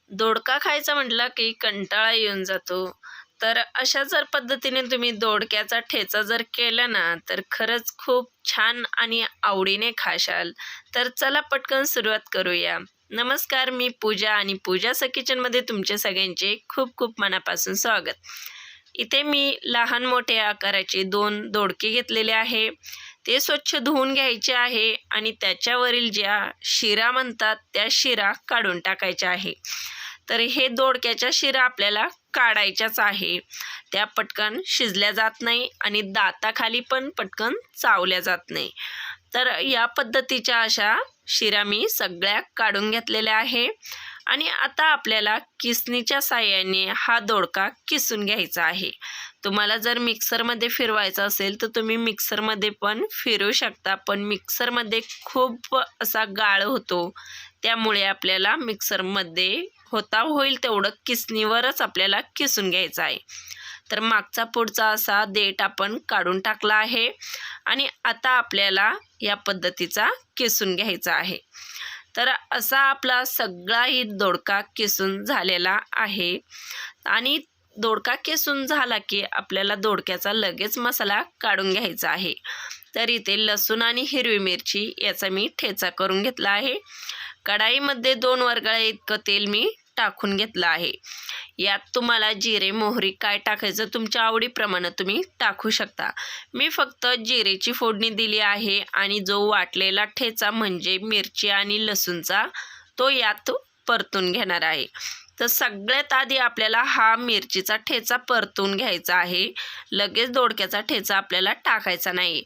दोडका खायचा म्हटला की कंटाळा येऊन जातो. तर अशा जर पद्धतीने तुम्ही दोडक्याचा ठेचा जर केला ना, तर खरंच खूप छान आणि आवडीने खाशाल. तर चला पटकन सुरुवात करूया. नमस्कार, मी पूजा आणि पूजाचं किचनमध्ये तुमचे सगळ्यांचे खूप खूप मनापासून स्वागत. इथे मी लहान मोठ्या आकाराचे 2 दोडके घेतलेले आहे. ते स्वच्छ धुवून घ्यायचे आहे आणि त्याच्यावरील ज्या शिरा म्हणतात त्या शिरा काढून टाकायच्या आहे. तर हे दोडक्याच्या शिरा आपल्याला काढायच्याच आहे. त्या पटकन शिजल्या जात नाही आणि दाताखाली पण पटकन चावल्या जात नाही. तर या पद्धतीच्या अशा शिरा मी सगळ्या काढून घेतलेल्या आहे आणि आता आपल्याला किसणीच्या साहाय्याने हा दोडका किसून घ्यायचा आहे. तुम्हाला जर मिक्सरमध्ये फिरवायचं असेल तर तुम्ही मिक्सरमध्ये पण फिरवू शकता, पण मिक्सरमध्ये खूप असा गाळ होतो. त्यामुळे आपल्याला मिक्सरमध्ये होता होईल तेवढं किसणीवरच आपल्याला किसून घ्यायचं आहे. तर मागचा पुढचा असा देठ आपण काढून टाकला आहे आणि आता आपल्याला या पद्धतीचा किसून घ्यायचा आहे. तर असा आपला सगळाही दोडका किसून झालेला आहे आणि दोडका किसून झाला की आपल्याला दोडक्याचा लगेच मसाला काढून घ्यायचा आहे. तर इथे लसूण आणि हिरवी मिरची याचा मी ठेचा करून घेतला आहे. कढाईमध्ये 2 वरगळ्या इतकं तेल मी टाकून घेतलं आहे. यात तुम्हाला जिरे मोहरी काय टाकायचं तुमच्या आवडीप्रमाणे तुम्ही टाकू शकता. मी फक्त जिरेची फोडणी दिली आहे आणि जो वाटलेला ठेचा म्हणजे मिरची आणि लसूणचा तो यात परतून घेणार आहे. तर सगळ्यात आधी आपल्याला हा मिरचीचा ठेचा परतून घ्यायचा आहे. लगेच दोडक्याचा ठेचा आपल्याला टाकायचा नाही.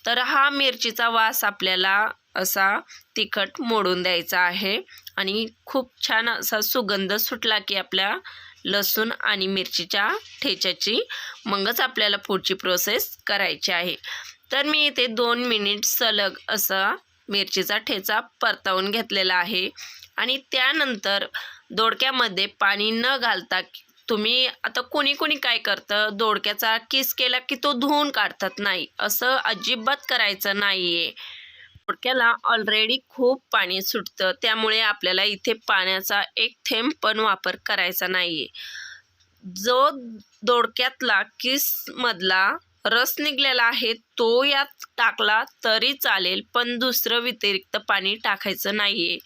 तर हा मिरचीचा वास आपल्याला असा तिखट मोडून द्यायचा आहे आणि खूप छान असा सुगंध सुटला की आपल्या लसूण आणि मिरचीच्या ठेच्याची मगच आपल्याला पुढची प्रोसेस करायची आहे. तर मी इथे 2 मिनिट सलग असा मिरचीचा ठेचा परतवून घेतलेला आहे आणि त्यानंतर दोडक्यामध्ये पाणी न घालता तुम्ही आता कोणी काय करतं, दोडक्याचा किस केला की तो धुवून काढतात. नाही, असं अजिबात करायचं नाही आहे. दोडक्याला ऑलरेडी खूप पाणी सुटतं, त्यामुळे आपल्याला इथे पाण्याचा एक थेंब पण वापर करायचा नाही आहे. जो दोडक्यातला किसमधला रस निघलेला आहे तो यात टाकला तरी चालेल, पण दुसरं व्यतिरिक्त पाणी टाकायचं नाही आहे.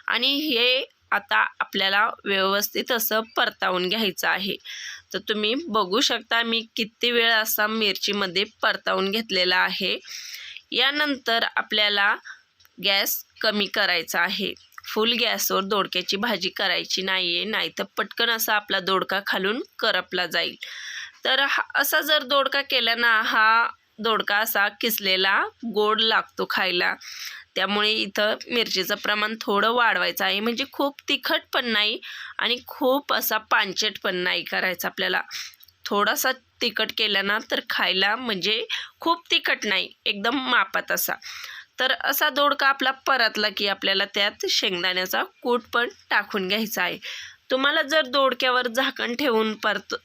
आणि हे आता आपल्याला व्यवस्थित असं परतावून घ्यायचं आहे. तर तुम्ही बघू शकता मी किती वेळ असा मिरचीमध्ये परतावून घेतलेला आहे. यानंतर आपल्याला गॅस कमी करायचा आहे. फुल गॅसवर दोडक्याची भाजी करायची नाही आहे, नाहीतर पटकन असा आपला दोडका खालून करपला जाईल. तर असा जर दोडका केला ना, हा दोडका असा किसलेला गोड लागतो खायला. त्यामुळे इथं मिरचीचं प्रमाण थोडं वाढवायचं आहे. म्हणजे खूप तिखट पण नाही आणि खूप असा पांचट पण नाही करायचा आपल्याला. थोडासा तिखट केला ना तर खायला म्हणजे खूप तिखट नाही, एकदम मापात असा. तर असा दोडका आपला परतला की आपल्याला त्यात शेंगदाण्याचा कूट पण टाकून घ्यायचा आहे. तुम्हाला जर दोडक्यावर झाकण ठेवून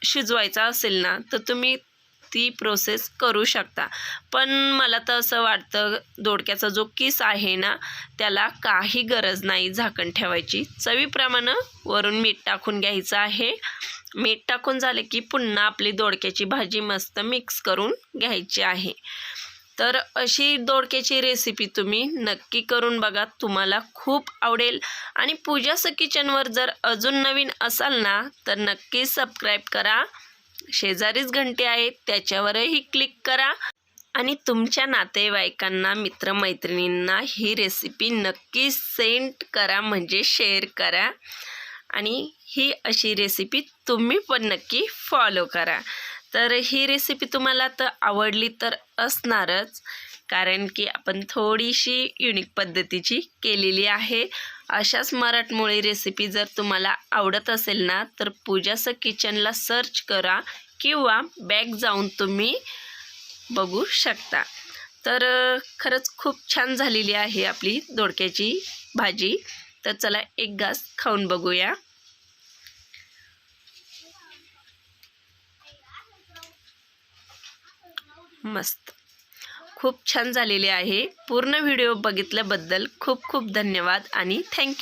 शिजवायचा असेल ना तर तुम्ही ती प्रोसेस करू शकता. पण मला तर असं वाटतं दोडक्याचा जो किस आहे ना त्याला काही गरज नाही झाकण ठेवायची. चवीप्रमाणे वरून मीठ टाकून घ्यायचं आहे. मीठ टाकून झाले की पुन्हा आपली दोडक्याची भाजी मस्त मिक्स करून घ्यायची आहे. तर अशी दोडक्याची रेसिपी तुम्ही नक्की करून बघा, तुम्हाला खूप आवडेल. आणि पूजाचं किचनवर जर अजून नवीन असाल ना तर नक्की सबस्क्राईब करा. शेजारीच घंटी आहे त्याच्यावरही क्लिक करा आणि तुमच्या नातेवाईकांना मित्रमैत्रिणींना ही रेसिपी नक्की सेंड करा, म्हणजे शेअर करा. आणि ही अशी रेसिपी तुम्ही पण नक्की फॉलो करा. तर ही रेसिपी तुम्हाला तर आवडली तर असणारच, कारण की आपण थोडीशी युनिक पद्धतीची केलेली आहे. अशाच मराठमोळी रेसिपी जर तुम्हाला आवडत असेल ना तर पूजाचं किचनला सर्च करा किंवा बॅक जाऊन तुम्ही बघू शकता. तर खरंच खूप छान झालेली आहे आपली दोडक्याची भाजी. तर चला एक घास खाऊन बघूया. मस्त, खूप छान झालेली आहे. पूर्ण व्हिडिओ बघितल्याबद्दल खूप खूप धन्यवाद आणि थँक्यू.